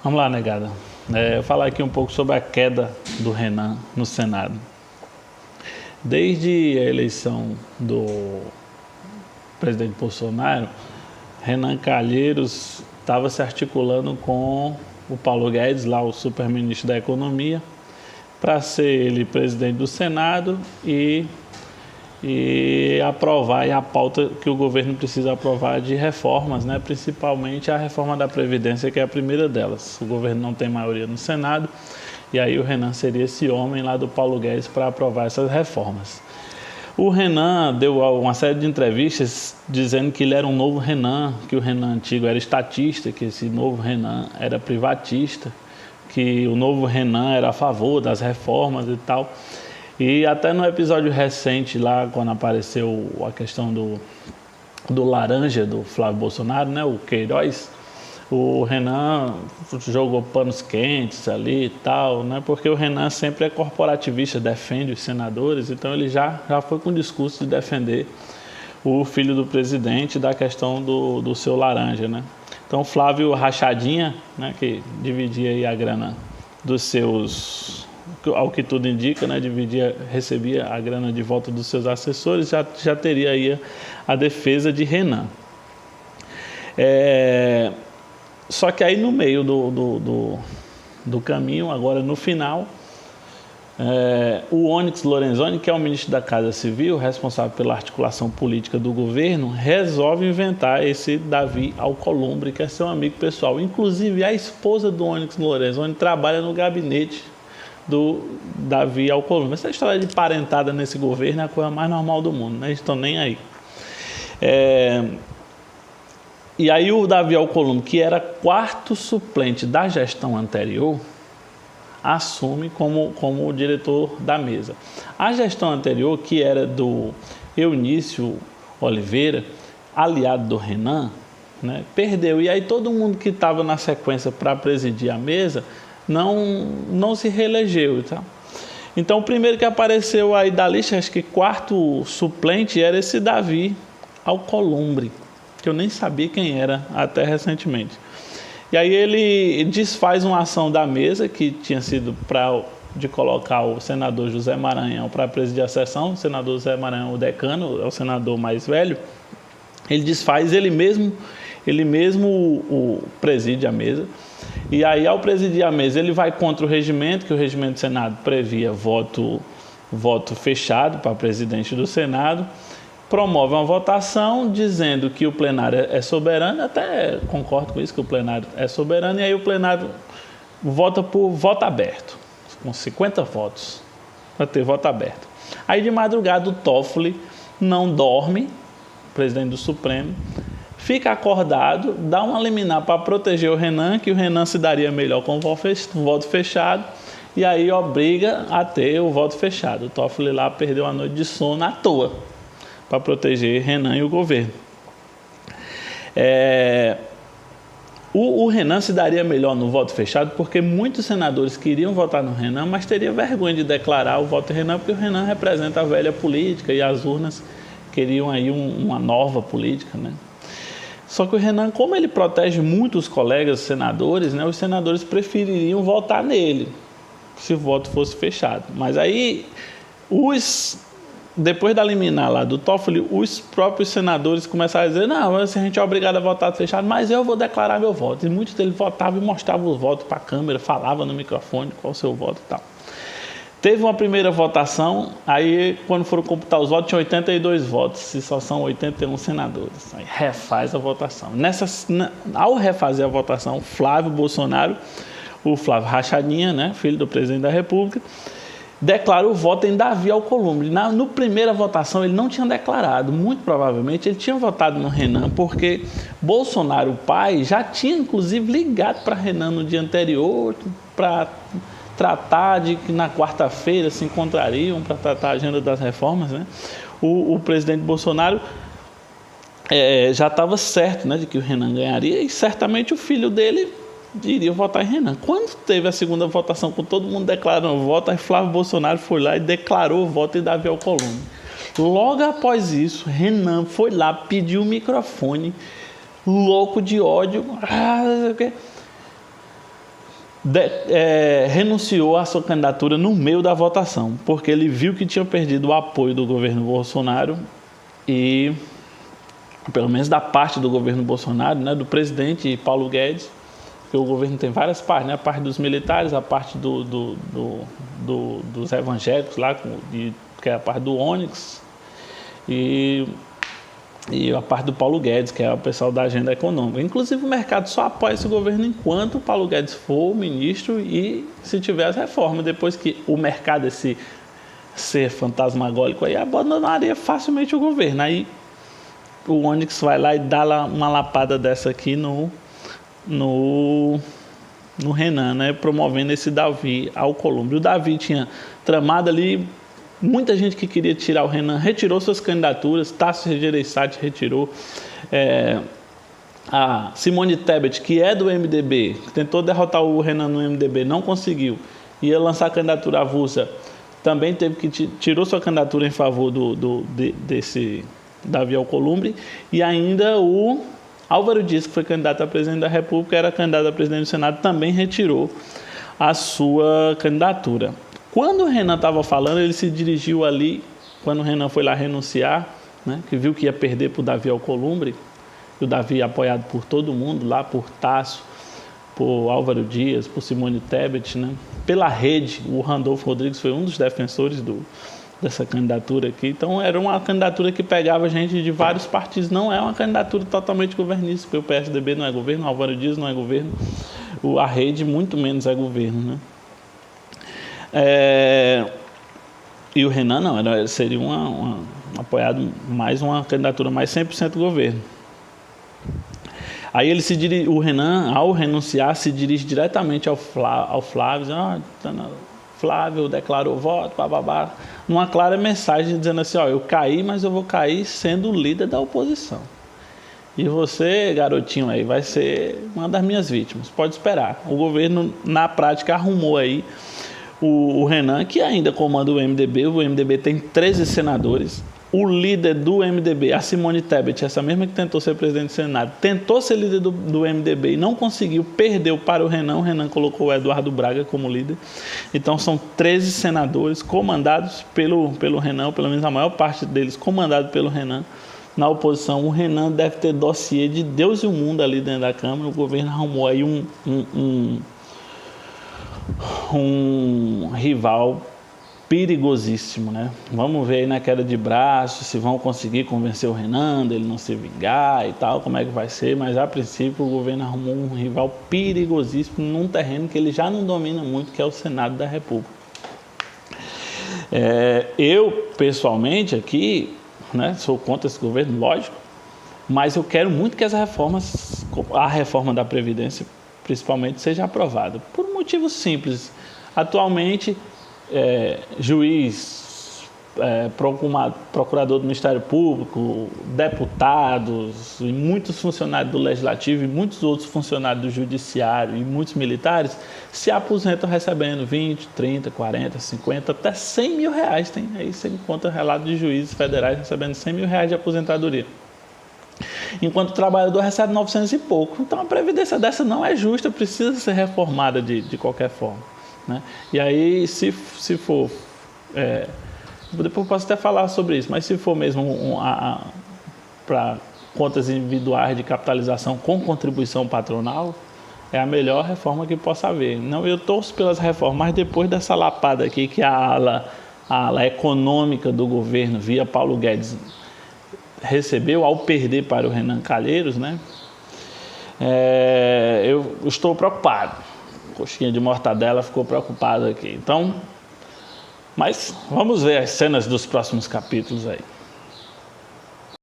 Vamos lá, negada. Eu falar aqui um pouco sobre a queda do Renan no Senado. Desde a eleição do presidente Bolsonaro, Renan Calheiros estava se articulando com o Paulo Guedes, lá o super-ministro da Economia, para ser ele presidente do Senado e aprovar a pauta que o governo precisa aprovar de reformas, né? Principalmente a reforma da Previdência, que é a primeira delas. O governo não tem maioria no Senado, e aí o Renan seria esse homem lá do Paulo Guedes para aprovar essas reformas. O Renan deu uma série de entrevistas dizendo que ele era um novo Renan, que o Renan antigo era estatista, que esse novo Renan era privatista, que o novo Renan era a favor das reformas e tal. E até no episódio recente lá, quando apareceu a questão do laranja do Flávio Bolsonaro, né, o Queiroz, o Renan jogou panos quentes ali e tal, né, porque o Renan sempre é corporativista, defende os senadores, então ele já foi com o discurso de defender o filho do presidente da questão do seu laranja, né. Então o Flávio Rachadinha, né, que dividia aí a grana dos seus, ao que tudo indica, né, recebia a grana de volta dos seus assessores, já teria aí a defesa de Renan. Só que aí no meio do caminho, agora no final, o Onyx Lorenzoni, que é o ministro da Casa Civil, responsável pela articulação política do governo, resolve inventar esse Davi Alcolumbre, que é seu amigo pessoal. Inclusive, a esposa do Onyx Lorenzoni trabalha no gabinete do Davi Alcolumbre. Essa história de parentada nesse governo é a coisa mais normal do mundo, né? Eles estão nem aí. E aí o Davi Alcolumbre, que era quarto suplente da gestão anterior, assume como o diretor da mesa. A gestão anterior, que era do Eunício Oliveira, aliado do Renan, né, perdeu. E aí todo mundo que estava na sequência para presidir a mesa não se reelegeu. Tá? Então o primeiro que apareceu aí da lista, acho que quarto suplente, era esse Davi Alcolumbre, que eu nem sabia quem era até recentemente. E aí ele desfaz uma ação da mesa que tinha sido de colocar o senador José Maranhão para presidir a sessão. O senador José Maranhão, o decano, é o senador mais velho. Ele desfaz, ele mesmo preside a mesa. E aí, ao presidir a mesa, ele vai contra o regimento, que o regimento do Senado previa voto fechado para presidente do Senado. Promove uma votação dizendo que o plenário é soberano, até concordo com isso, que o plenário é soberano, e aí o plenário vota por voto aberto, com 50 votos, para ter voto aberto. Aí de madrugada o Toffoli não dorme, presidente do Supremo, fica acordado, dá uma liminar para proteger o Renan, que o Renan se daria melhor com o voto fechado, e aí obriga a ter o voto fechado. O Toffoli lá perdeu a noite de sono à toa, para proteger Renan e o governo. O Renan se daria melhor no voto fechado porque muitos senadores queriam votar no Renan, mas teria vergonha de declarar o voto de Renan, porque o Renan representa a velha política e as urnas queriam aí uma nova política, né? Só que o Renan, como ele protege muito os colegas senadores, né, os senadores prefeririam votar nele se o voto fosse fechado. Mas aí depois da liminar lá do Toffoli, os próprios senadores começaram a dizer: não, a gente é obrigado a votar fechado, mas eu vou declarar meu voto. E muitos deles votavam e mostravam o voto para a câmera, falavam no microfone qual o seu voto e tal. Teve uma primeira votação, aí quando foram computar os votos, tinha 82 votos, e só são 81 senadores. Aí refaz a votação. Ao refazer a votação, Flávio Bolsonaro, o Flávio Rachadinha, né, filho do presidente da República, declara o voto em Davi Alcolumbre. Na primeira votação ele não tinha declarado, muito provavelmente ele tinha votado no Renan, porque Bolsonaro, o pai, já tinha inclusive ligado para Renan no dia anterior para tratar de que na quarta-feira se encontrariam para tratar a agenda das reformas, né? O presidente Bolsonaro já estava certo, né, de que o Renan ganharia, e certamente o filho dele iria votar em Renan. Quando teve a segunda votação, com todo mundo declarando o voto, aí Flávio Bolsonaro foi lá e declarou o voto em Davi Alcolumbre. Logo após isso, Renan foi lá, pediu o microfone, louco de ódio. renunciou à sua candidatura no meio da votação, porque ele viu que tinha perdido o apoio do governo Bolsonaro e, pelo menos da parte do governo Bolsonaro, né, do presidente Paulo Guedes, porque o governo tem várias partes, né, a parte dos militares, a parte dos evangélicos lá, que é a parte do Onyx, e a parte do Paulo Guedes, que é o pessoal da agenda econômica. Inclusive, o mercado só apoia esse governo enquanto o Paulo Guedes for o ministro e se tiver as reformas. Depois que o mercado, esse ser fantasmagórico, aí abandonaria facilmente o governo. Aí o Onyx vai lá e dá uma lapada dessa aqui no Renan, né, promovendo esse Davi Alcolumbre. O Davi tinha tramado ali. Muita gente que queria tirar o Renan retirou suas candidaturas. Tasso Gereissati retirou. A Simone Tebet, que é do MDB, que tentou derrotar o Renan no MDB, não conseguiu. Ia lançar a candidatura avulsa. Também tirou sua candidatura em favor desse Davi Alcolumbre. E ainda o Álvaro Dias, que foi candidato a presidente da República, era candidato a presidente do Senado, também retirou a sua candidatura. Quando o Renan estava falando, ele se dirigiu ali, quando o Renan foi lá renunciar, né, que viu que ia perder para o Davi Alcolumbre, e o Davi apoiado por todo mundo, lá por Tasso, por Álvaro Dias, por Simone Tebet, né, pela rede. O Randolfo Rodrigues foi um dos defensores dessa candidatura aqui. Então, era uma candidatura que pegava gente de vários partidos. Não é uma candidatura totalmente governista, porque o PSDB não é governo, o Álvaro Dias não é governo, a rede muito menos é governo, né? E o Renan não, seria apoiado mais uma candidatura mais 100% governo. Aí o Renan, ao renunciar, se dirige diretamente ao Flávio, dizendo, Flávio declarou voto, bababá, numa clara mensagem dizendo assim, eu caí, mas eu vou cair sendo o líder da oposição. E você, garotinho aí, vai ser uma das minhas vítimas, pode esperar. O governo, na prática, arrumou aí o Renan, que ainda comanda o MDB tem 13 senadores. O líder do MDB, a Simone Tebet, essa mesma que tentou ser presidente do Senado, tentou ser líder do MDB e não conseguiu, perdeu para o Renan colocou o Eduardo Braga como líder. Então são 13 senadores comandados pelo Renan, pelo menos a maior parte deles comandado pelo Renan. Na oposição, o Renan deve ter dossiê de Deus e o mundo ali dentro da Câmara. O governo arrumou aí um rival perigosíssimo, né? Vamos ver aí na queda de braço se vão conseguir convencer o Renan dele não se vingar e tal, como é que vai ser, mas a princípio o governo arrumou um rival perigosíssimo num terreno que ele já não domina muito, que é o Senado da República. Eu, pessoalmente, aqui, né, sou contra esse governo, lógico, mas eu quero muito que a reforma da Previdência, principalmente, seja aprovada, por um motivo simples. Atualmente, juiz, procurador do Ministério Público, deputados e muitos funcionários do Legislativo e muitos outros funcionários do Judiciário e muitos militares se aposentam recebendo 20, 30, 40, 50, até 100 mil reais. Tem aí, você encontra relato de juízes federais recebendo 100 mil reais de aposentadoria, enquanto o trabalhador recebe 900 e pouco. Então, a previdência dessa não é justa, precisa ser reformada de qualquer forma, né? E aí, se for... depois posso até falar sobre isso, mas se for mesmo para contas individuais de capitalização com contribuição patronal, é a melhor reforma que possa haver. Não, eu torço pelas reformas, mas depois dessa lapada aqui que a ala econômica do governo, via Paulo Guedes, recebeu ao perder para o Renan Calheiros, né? Eu estou preocupado. Coxinha de mortadela ficou preocupado aqui. Então, mas vamos ver as cenas dos próximos capítulos aí.